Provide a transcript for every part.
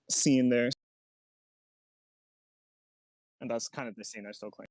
scene there, and that's kind of the scene I still claim.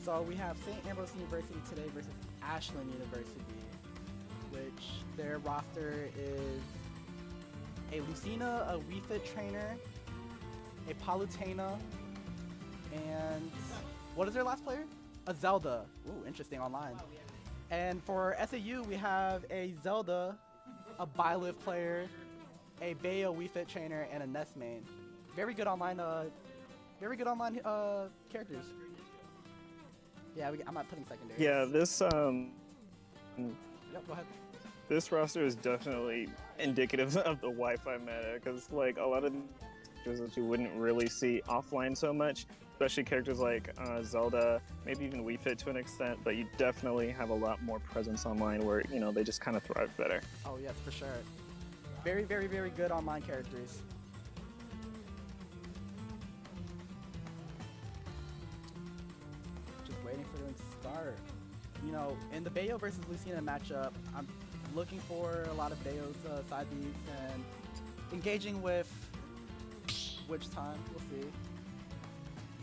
So we have St. Ambrose University today versus Ashland University, which their roster is a Lucina, a Wii Fit trainer, a Palutena, and what is their last player? A Zelda. Ooh, interesting online. And for SAU, we have a Zelda, a Byleth player, a Bayo Wii Fit trainer, and a Ness main. Very good online characters. Yeah, I'm not putting secondary. Yeah, this Yep, go ahead. this roster is definitely indicative of the Wi-Fi meta, because like a lot of characters that you wouldn't really see offline so much, especially characters like Zelda, maybe even Wii Fit to an extent, but you definitely have a lot more presence online where, you know, they just kind of thrive better. Oh yes, for sure. Very, very, very good online characters. Just waiting for them to start. You know, in the Bayo versus Lucina matchup, I'm looking for a lot of Bayo's side beats and engaging with which time, we'll see.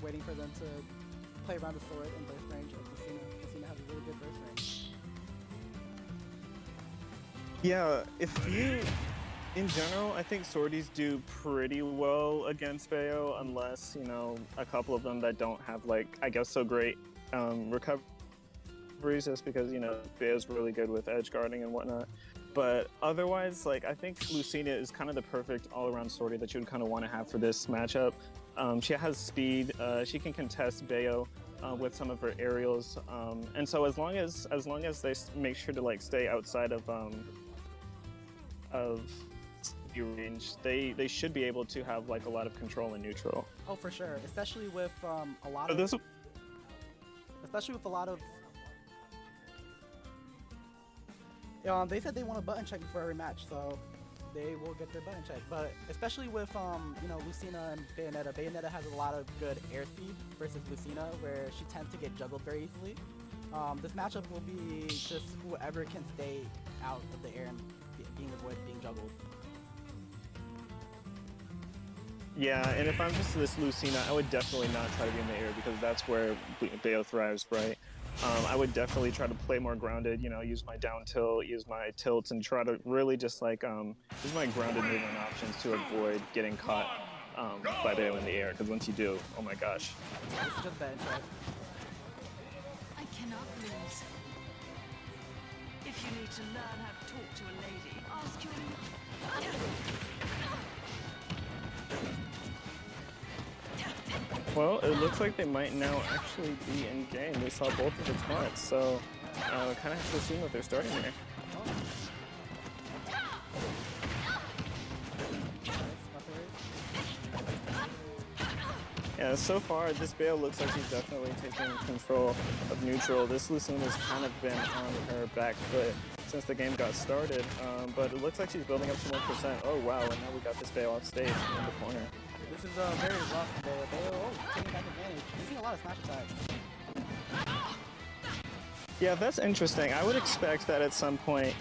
Waiting for them to play around the sword in burst range of Lucina. Lucina has a really good burst range. Yeah, in general, I think sorties do pretty well against Bayo, unless, you know, a couple of them that don't have, like, I guess so great recoveries, just because, you know, Bayo's really good with edge guarding and whatnot. But otherwise, like, I think Lucina is kind of the perfect all-around sortie that you would kind of want to have for this matchup. She has speed, she can contest Bayo with some of her aerials, and so as long as they make sure to, like, stay outside of range, they should be able to have like a lot of control in neutral. Oh, for sure, especially with a lot of they said they want a button check before every match, so they will get their button check. But especially with you know, Lucina and Bayonetta. Bayonetta has a lot of good airspeed versus Lucina, where she tends to get juggled very easily. This matchup will be just whoever can stay out of the air and avoid being juggled. Yeah, and if I'm just this Lucina, I would definitely not try to be in the air, because that's where Bayo thrives, right? I would definitely try to play more grounded, you know, use my down tilt, use my tilts, and try to really just like use my grounded movement options to avoid getting caught by Bayo in the air, because once you do, oh my gosh. This is just bad check. I cannot lose. If you need to learn how to talk to a lady, ask your... Well, it looks like they might now actually be in game. They saw both of the taunts, so kind of have to assume that they're starting there. Yeah, so far this Bayo looks like she's definitely taking control of neutral. This Lucina has kind of been on her back foot since the game got started, but it looks like she's building up some more percent. Oh wow, and now we got this Bayo off stage in the corner. This is very rough Bayo. Bayo, taking back advantage. He's seeing a lot of smash attacks. Yeah, that's interesting. I would expect that at some point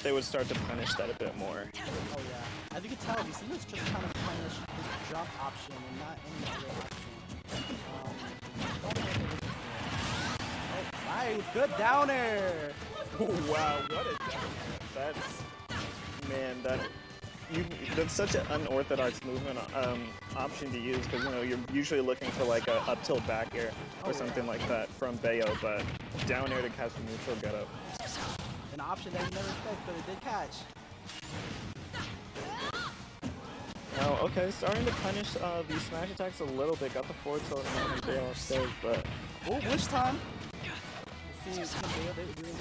they would start to punish that a bit more. Oh yeah. As you can tell, Lucina's just trying to punish his jump option and not any other option. Oh, nice, good downer. Oh, wow, what a downer. That's such an unorthodox movement option to use, because, you know, you're usually looking for like a up tilt back air or something like that from Bayo, but down air to catch the neutral get up. An option that you never expect, but it did catch. Now, okay, starting to punish these smash attacks a little bit. Got the forward tilt and Bayo off stage, but... Oh, which time? It seems Bayo, they were doing this.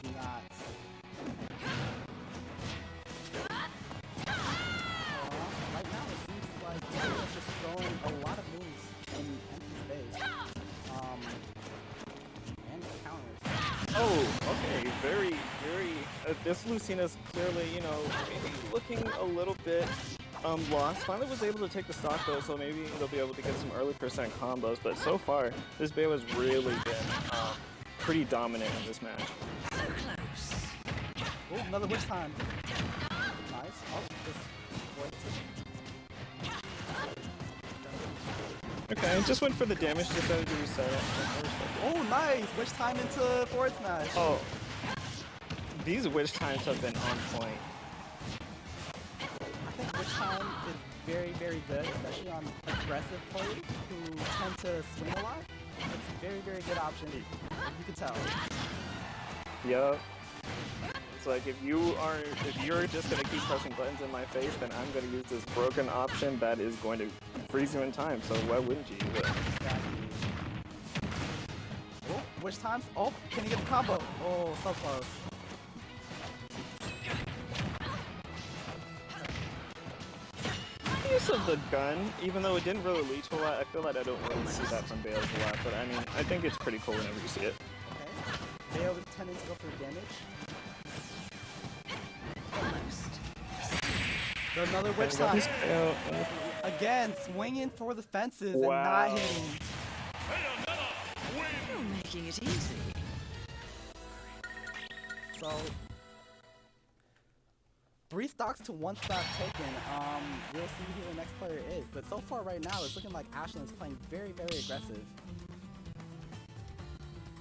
Seems not. Right now, it seems like Bayo's just throwing a lot of moves in empty space. And counters. Oh, okay, very, very... this Lucina's clearly, you know, maybe looking a little bit lost. Finally was able to take the stock though, so maybe they'll be able to get some early percent combos, but so far, this Bayo has really been pretty dominant in this match. So close. Oh, another witch time. Nice. Oh, this Okay, just went for the damage, decided to reset it. I respect it. Oh, nice! Witch time into forward smash. Oh, these witch times have been on point. I think witch time is very, very good, especially on aggressive players who tend to swing a lot. It's a very, very good option. You can tell. Yup. It's like if you're just gonna keep pressing buttons in my face, then I'm gonna use this broken option that is going to freeze you in time. So why wouldn't you use it? Exactly. Oh, which times? Oh, can he get the combo? Oh, so close. Use of the gun, even though it didn't really lead to a lot, I feel like I don't really see that from Bales a lot. But I mean, I think it's pretty cool whenever you see it. Okay. Bale tending to go for damage. Another witch time. Again, swinging for the fences and not hitting. You're making it easy. So, 3 stocks to 1 stock taken. We'll see who the next player is. But so far right now, it's looking like Ashland is playing very, very aggressive.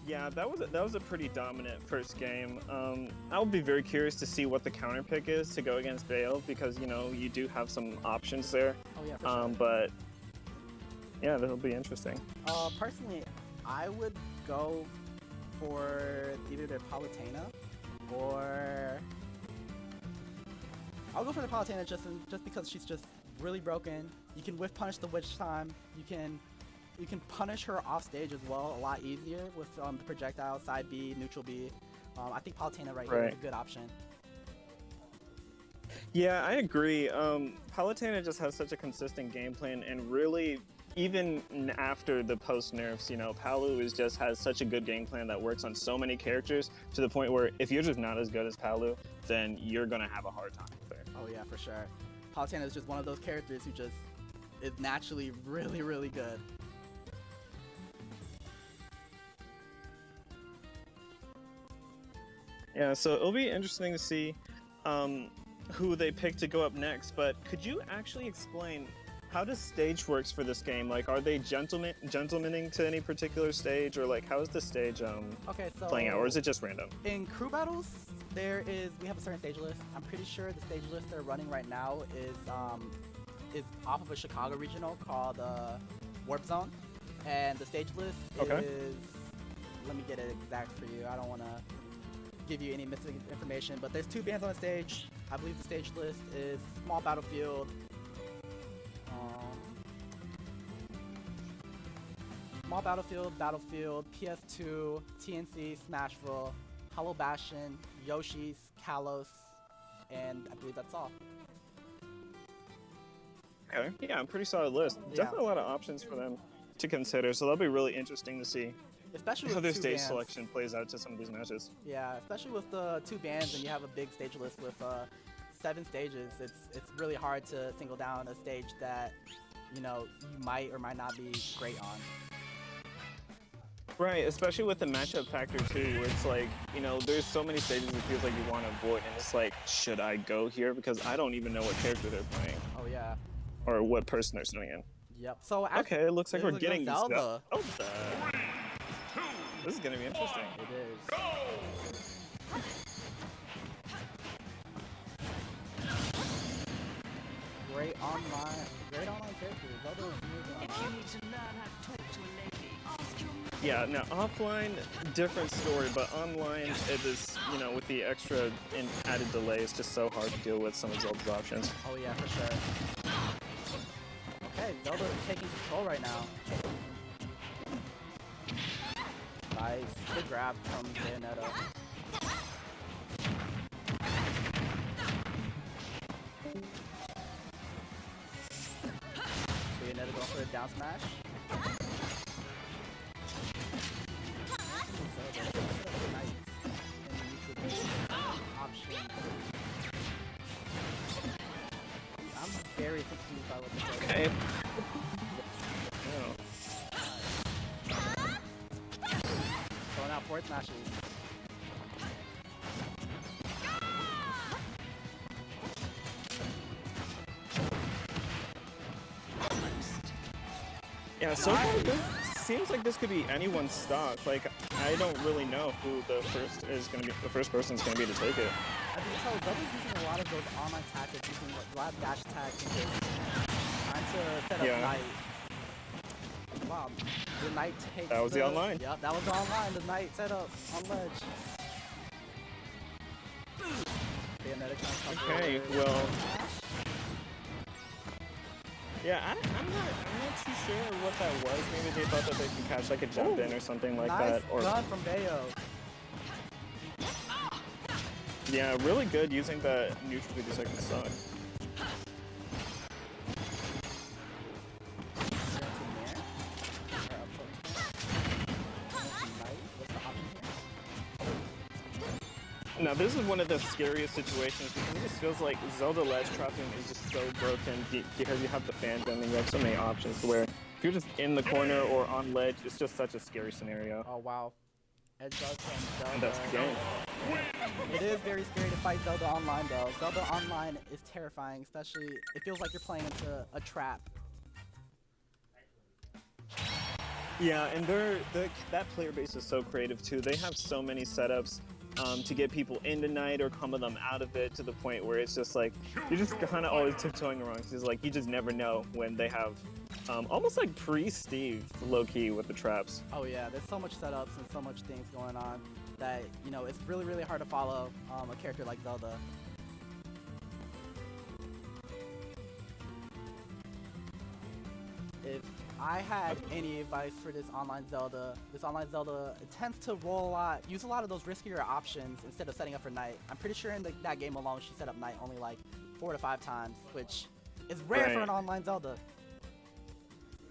Yeah, that was a pretty dominant first game. I would be very curious to see what the counter pick is to go against Bale because you know you do have some options there. Oh yeah, for sure. But yeah, that'll be interesting. Personally, I would go for either their Palutena or I'll go for the Palutena just because she's just really broken. You can whiff punish the witch time. You can punish her off stage as well a lot easier with the projectile, side B, neutral B. I think Palutena right here is a good option. Yeah, I agree. Palutena just has such a consistent game plan, and really, even after the post nerfs, you know, Palu has such a good game plan that works on so many characters to the point where if you're just not as good as Palu, then you're gonna have a hard time with her. Oh yeah, for sure. Palutena is just one of those characters who just is naturally really, really good. Yeah, so it'll be interesting to see who they pick to go up next, but could you actually explain how does stage works for this game? Like, are they gentlemaning to any particular stage, or like how is the stage Okay, so playing out, or is it just random? in crew battles, we have a certain stage list. I'm pretty sure the stage list they're running right now is off of a Chicago regional called Warp Zone, and the stage list is, let me get it exact for you. I don't want to give you any missing information, but there's 2 bands on the stage. I believe the stage list is Small Battlefield, Small Battlefield, Battlefield, PS2, TNC, Smashville, Hollow Bastion, Yoshi's, Kalos, and I believe that's all. Okay, yeah, a pretty solid list. Yeah. Definitely a lot of options for them to consider, so that'll be really interesting to see Especially how with their 2 stage bands. selection plays out to some of these matches. Yeah, especially with the 2 bands and you have a big stage list with 7 stages. It's really hard to single down a stage that, you know, you might or might not be great on. Right, especially with the matchup factor too, where it's like, you know, there's so many stages it feels like you want to avoid, and it's like, should I go here? Because I don't even know what character they're playing. Oh yeah. Or what person they're swinging. Yep. So Okay, it looks like we're getting these Zelda. Oh, this is gonna be interesting. It is. Great online characters. Zelda is amazing If online. you need to learn how to talk to a lady, ask your Yeah, now offline, different story, but online, it is, you know, with the extra and added delay, it's just so hard to deal with some of Zelda's options. Oh yeah, for sure. Okay, Zelda is taking control right now. Nice. Good grab from Bayonetta. Bayonetta going for a down smash. I'm very confused by what this is. Okay. Throwing out forward smashes. Yeah, so far this seems like this could be anyone's stock. Like, I don't really know who the first person is gonna be to take it. I can tell Zelda's using a lot of those online tactics, using a lot of dash attacks and just trying to set up Knight. Wow, the Knight takes That was the online. Yep, that was the online. The Knight set up on ledge. Okay, well, yeah, I'm not too sure what that was. Maybe they thought that they could catch like a jump in or something like that. Or nice gun from Bayo. Yeah, really good using the neutral 50-second stock. Now this is one of the scariest situations because it just feels like Zelda ledge trapping is just so broken because you have the fan gun and you have so many options where if you're just in the corner or on ledge, it's just such a scary scenario. Oh wow. Edge guard from Zelda. And that's the game. It is very scary to fight Zelda online though. Zelda online is terrifying, especially it feels like you're playing into a trap. Yeah, and that player base is so creative too. They have so many setups to get people into Knight or combo them out of it to the point where it's just like you're just kind of always tiptoeing around because like you just never know when they have almost like pre-Steve low-key with the traps. Oh yeah, there's so much setups and so much things going on that, you know, it's really, really hard to follow a character like Zelda. If I had any advice for this online Zelda, it tends to roll a lot, use a lot of those riskier options instead of setting up for Knight. I'm pretty sure in that game alone she set up Knight only like 4 to 5 times, which is rare for an online Zelda.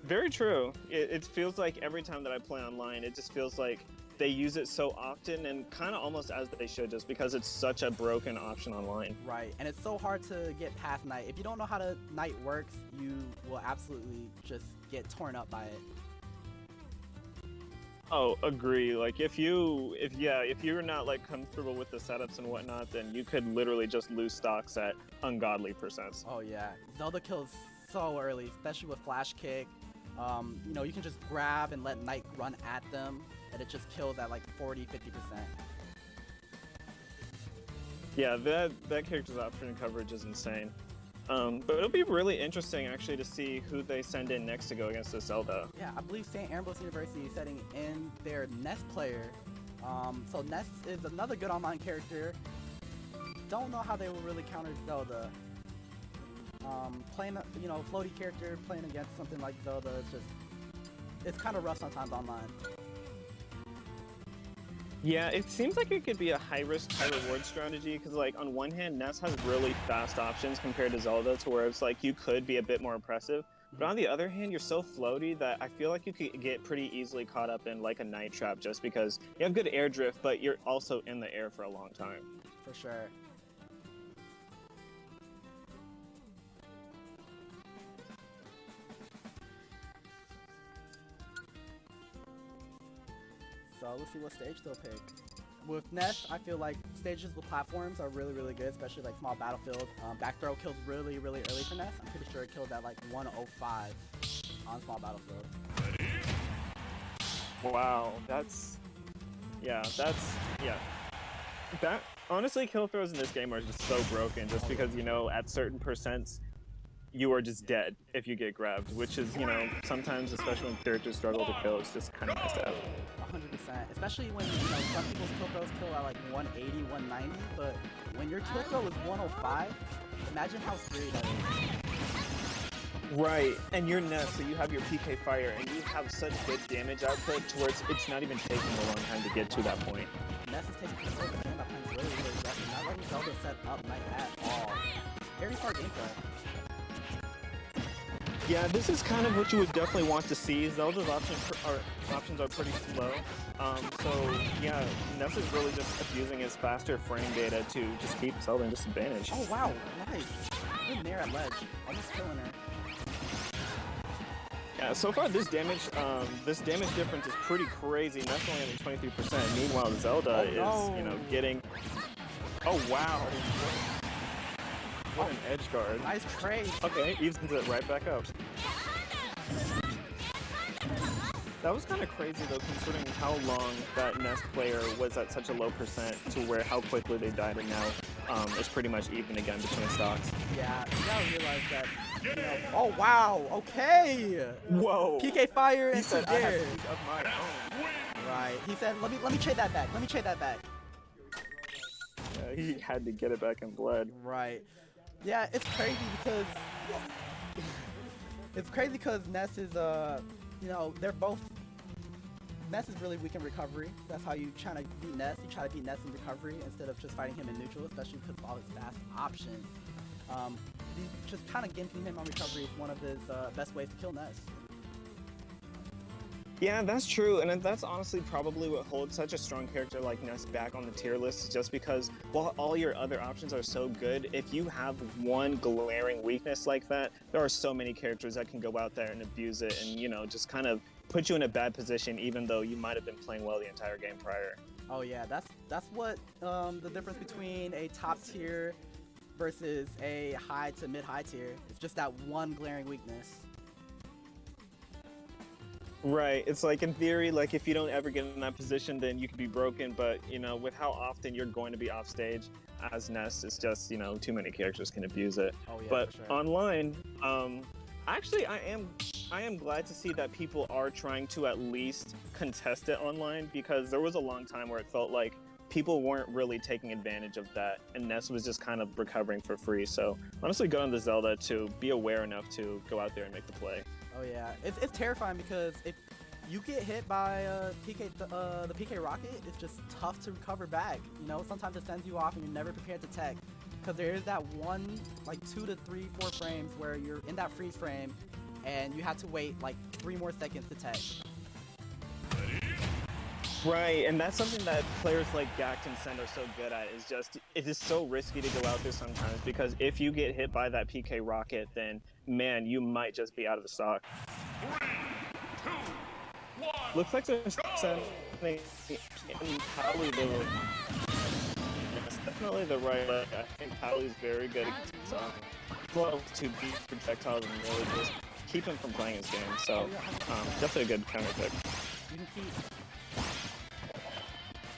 Very true. It feels like every time that I play online, it just feels like they use it so often and kind of almost as they should just because it's such a broken option online. Right, and it's so hard to get past Knight. If you don't know how to Knight works, you will absolutely just get torn up by it. Oh, agree. Like if you're not like comfortable with the setups and whatnot, then you could literally just lose stocks at ungodly percents. Oh yeah, Zelda kills so early, especially with flash kick. You know, you can just grab and let Knight run at them, and it just kills at like 40-50%. Yeah, that character's option coverage is insane. But it'll be really interesting actually to see who they send in next to go against this Zelda. Yeah, I believe St. Ambrose University is setting in their Ness player. So Ness is another good online character. Don't know how they will really counter Zelda. Playing, you know, floaty character playing against something like Zelda is just, it's kind of rough sometimes online. Yeah, it seems like it could be a high-risk, high-reward strategy because, like, on one hand, Ness has really fast options compared to Zelda, to where it's like you could be a bit more impressive. But on the other hand, you're so floaty that I feel like you could get pretty easily caught up in like a Knight trap just because you have good air drift, but you're also in the air for a long time. For sure. So let's see what stage they'll pick. With Ness, I feel like stages with platforms are really, really good, especially like small battlefield. Back throw kills really, really early for Ness. I'm pretty sure it killed at like 105 on small battlefield. Wow, that honestly, kill throws in this game are just so broken just because, you know, at certain percents you are just dead if you get grabbed, which is, you know, sometimes, especially when characters struggle to kill, it's just kind of messed up. 100%, especially when, you know, some people's kill throws kill at like 180, 190, but when your kill throw is 105, imagine how scary that is. Right, and you're Ness, so you have your PK fire, and you have such good damage output to where it's not even taking a long time to get to that point. Ness is taking control of the game, that playing really, really aggressive, not letting Zelda set up Knight at all. Very smart gameplay. Yeah, this is kind of what you would definitely want to see. Zelda's options are pretty slow. So yeah, Ness is really just abusing his faster frame data to just keep Zelda in disadvantage. Oh wow, nice. Good nair at ledge. Almost killing her. Yeah, so far this damage difference is pretty crazy. Ness only having 23%. Meanwhile, Zelda is, you know, getting. Oh wow. What an edge guard. Nice trade. Okay, evens it right back up. That was kind of crazy though, considering how long that Nest player was at such a low percent to where how quickly they died, and now it's pretty much even again between stocks. Yeah, you gotta realize that. You know, oh wow, okay. Whoa! PK Fire He and said, "I have Sudare. to of my own." Right. He said, let me trade that back. Let me trade that back. Yeah, he had to get it back in blood. Right. Yeah, it's crazy because Ness is you know, they're both. Ness is really weak in recovery. That's how you try to beat Ness. You try to beat Ness in recovery instead of just fighting him in neutral, especially because of all his fast options. Just kind of gimping him on recovery is one of his best ways to kill Ness. Yeah, that's true, and that's honestly probably what holds such a strong character like Ness back on the tier list, just because while all your other options are so good, if you have one glaring weakness like that, there are so many characters that can go out there and abuse it and, you know, just kind of put you in a bad position even though you might have been playing well the entire game prior. Oh yeah, that's what the difference between a top tier versus a high to mid-high tier. It's just that one glaring weakness. Right, it's like in theory, like if you don't ever get in that position, then you could be broken, but you know, with how often you're going to be off stage as Ness, it's just, you know, too many characters can abuse it. Oh yeah, but for sure. online, actually I am glad to see that people are trying to at least contest it online, because there was a long time where it felt like people weren't really taking advantage of that, and Ness was just kind of recovering for free. So honestly, good on the Zelda to be aware enough to go out there and make the play. Oh yeah, it's terrifying because if you get hit by the PK rocket, it's just tough to recover back. You know, sometimes it sends you off and you're never prepared to tech, because there is that one, like 2 to 3, 4 frames where you're in that freeze frame and you have to wait like 3 more seconds to tech. Right, and that's something that players like Gact and Send are so good at, is just, it is so risky to go out there sometimes, because if you get hit by that PK rocket, then man, you might just be out of the stock. 3, 2, 1. Looks like there's something in Pally though. It's definitely the right leg. I think Pally's very good at love to beat projectiles and really just keep him from playing his game. So definitely a good counter pick. You can keep.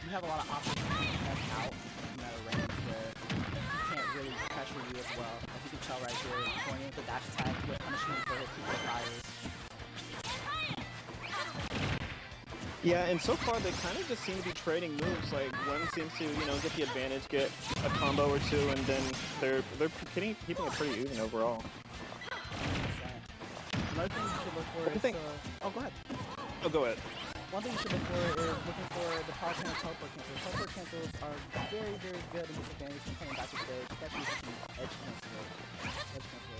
You have a lot of options to test out at a range where you can't really pressure you as well. As you can tell right here, going in with the dash attack with punishment for his PK fires. Yeah, and so far they kind of just seem to be trading moves. Like one seems to, you know, get the advantage, get a combo or two, and then they're keeping it pretty even overall. Another thing you should look for is oh, go ahead. Oh, go ahead. One thing you should look for is looking for the power channel teleport cancels. Teleport cancels are very, very good in this advantage when coming back to stage, especially if you can edge cancel it. Edge cancel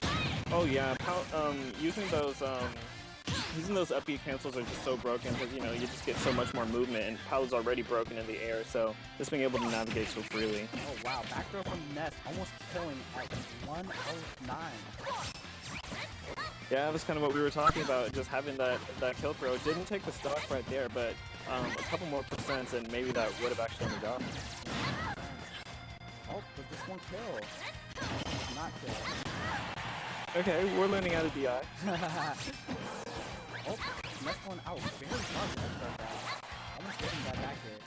it. Oh yeah, using those up B cancels are just so broken, because you know you just get so much more movement, and Powell's already broken in the air, so just being able to navigate so freely. Oh wow, back throw from Ness, almost killing at 109. Yeah, that was kind of what we were talking about, just having that kill throw. It didn't take the stock right there, but a couple more percents and maybe that would have actually been gone. Oh, does this one kill? Not kill. Okay, we're learning how to DI. Oh, Ness one out. Very smart that. Almost getting that back here.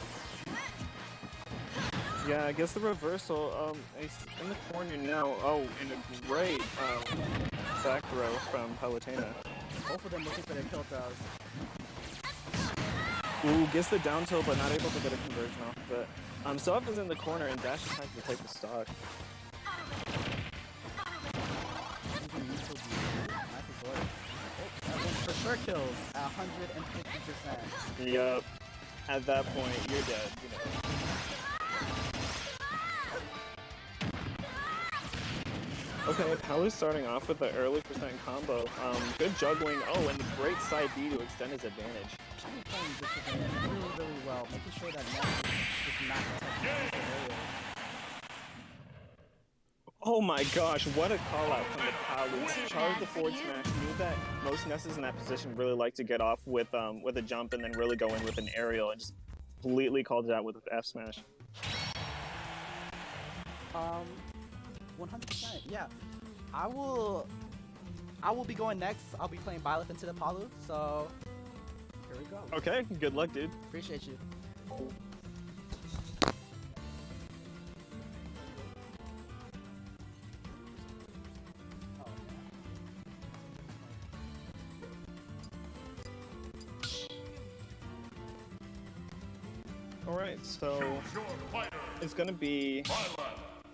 Yeah, I guess the reversal, he's in the corner now. Oh, and a great back throw from Palutena. Both of them looking for their kill throws. Ooh, gets the down tilt, but not able to get a conversion off of it. Soph is in the corner, and Dash is trying to take the stock. Using neutral B. Nice avoid. Oh, that one for sure kills at 150%. Yup. At that point, you're dead, you know. Okay, Palu's starting off with the early percent combo. Good juggling. Oh, and great side B to extend his advantage. She's playing this advantage really, really well, making sure that Ness is not touching the area. Oh my gosh, what a call out from the Palu. Charged the forward smash. Knew that most Nesses in that position really like to get off with a jump and then really go in with an aerial, and just completely called it out with F smash. 100%. Yeah, I will I will be going next. I'll be playing Byleth into the Palu, so here we go. Okay, good luck, dude. Appreciate you. All right, so it's gonna be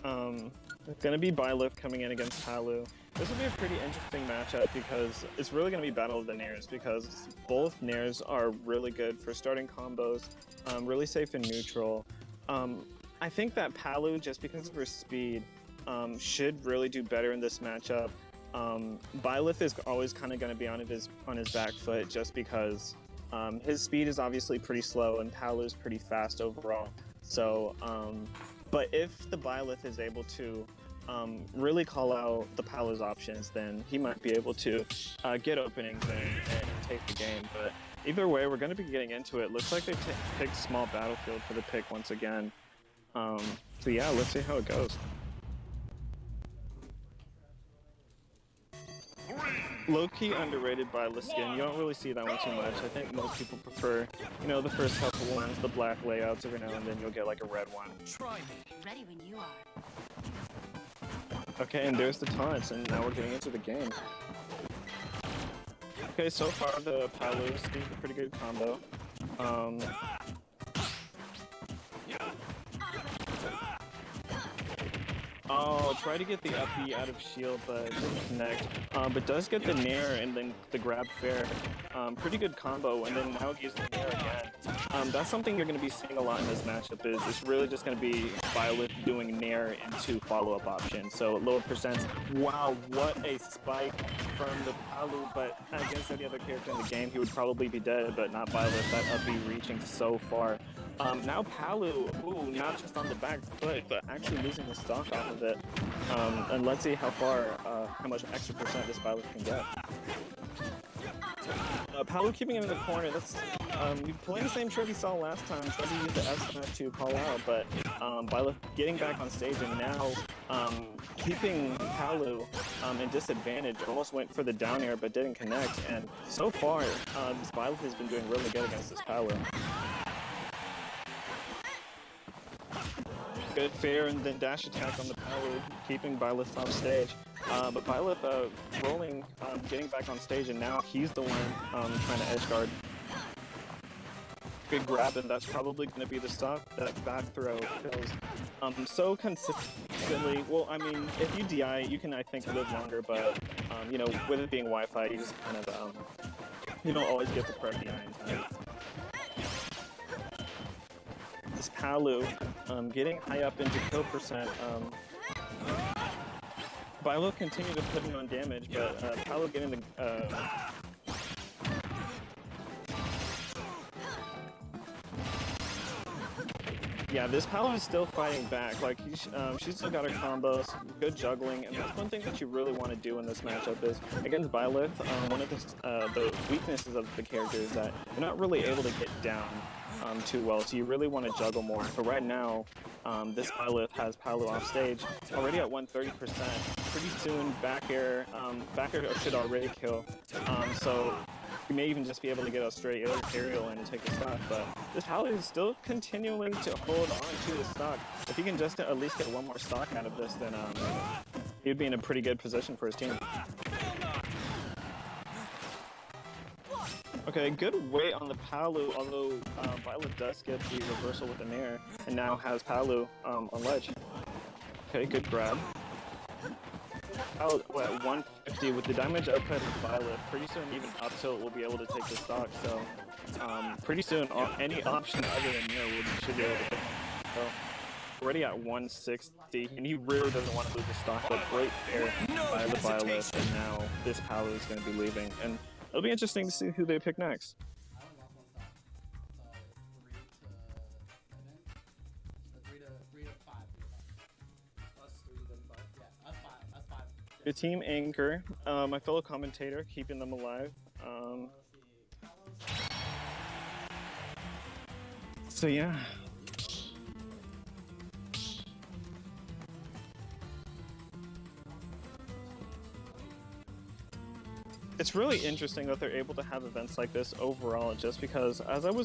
Byleth coming in against Palu. This will be a pretty interesting matchup because it's really gonna be Battle of the Nairs because both Nairs are really good for starting combos, really safe in neutral. I think that Palu, just because of her speed, should really do better in this matchup. Byleth is always kind of gonna be on his back foot just because. His speed is obviously pretty slow and Palu's pretty fast overall. So, but if the Byleth is able to really call out the Palu's options, then he might be able to get openings and take the game. But either way, we're going to be getting into it. Looks like they picked small battlefield for the pick once again. So yeah, let's see how it goes. Low-key underrated by Liskin. You don't really see that one too much. I think most people prefer, you know, the first couple ones, the black layouts. Every now and then you'll get like a red one. Try me. Ready when you are. Okay, and there's the taunts, and now we're getting into the game. Okay, so far the Palu's doing a pretty good combo. Oh, try to get the up B out of shield, but didn't connect. But does get the nair and then the grab fair. Pretty good combo, and then now he uses the nair again. That's something you're going to be seeing a lot in this matchup. Is it's really just going to be Byleth doing nair into follow-up options. So lower percents. Wow, what a spike from the Palu! But against any other character in the game, he would probably be dead. But not Byleth. That up B reaching so far. Now Palu, ooh, not just on the back foot, but actually losing the stock off of it. And let's see how much extra percent this Byleth can get. Palu keeping him in the corner. That's playing the same trick he saw last time. Tried to use the S smash to call out, but Byleth getting back on stage and now keeping Palu in disadvantage. Almost went for the down air, but didn't connect. And so far, this Byleth has been doing really good against this Palu. Good fair and then dash attack on the Palu, keeping Byleth off stage. But Byleth rolling, getting back on stage, and now he's the one trying to edge guard. Good grab, and that's probably going to be the stop. That back throw kills. So consistently, well, I mean, if you DI, you can, I think, live longer, but, you know, with it being Wi-Fi, you just kind of, you don't always get the correct DI in time. This Palu getting high up into kill percent. Byleth continue to put him on damage, but Palu getting the yeah, this Palu is still fighting back. Like she's still got her combos, good juggling, and that's one thing that you really want to do in this matchup is against Byleth. One of the weaknesses of the character is that you're not really able to get down too well, so you really want to juggle more. But right now, this Byleth has Palu off stage, already at 130%. Pretty soon, back air should already kill. So you may even just be able to get a straight aerial in and take the stock. But this Palu is still continuing to hold on to the stock. If he can just at least get one more stock out of this, then he'd be in a pretty good position for his team. Okay, good weight on the Palu, although Byleth does get the reversal with the nair, and now has Palu on ledge. Okay, good grab. Palu at 150 with the damage output of Byleth. Pretty soon, even up tilt will be able to take the stock. So, pretty soon, any option other than nair should be able to take. So, already at 160, and he really doesn't want to lose the stock. But great fair by the Byleth, and now this Palu is going to be leaving. And it'll be interesting to see who they pick next. The team anchor, my fellow commentator, keeping them alive. So yeah. It's really interesting that they're able to have events like this overall, just because as I was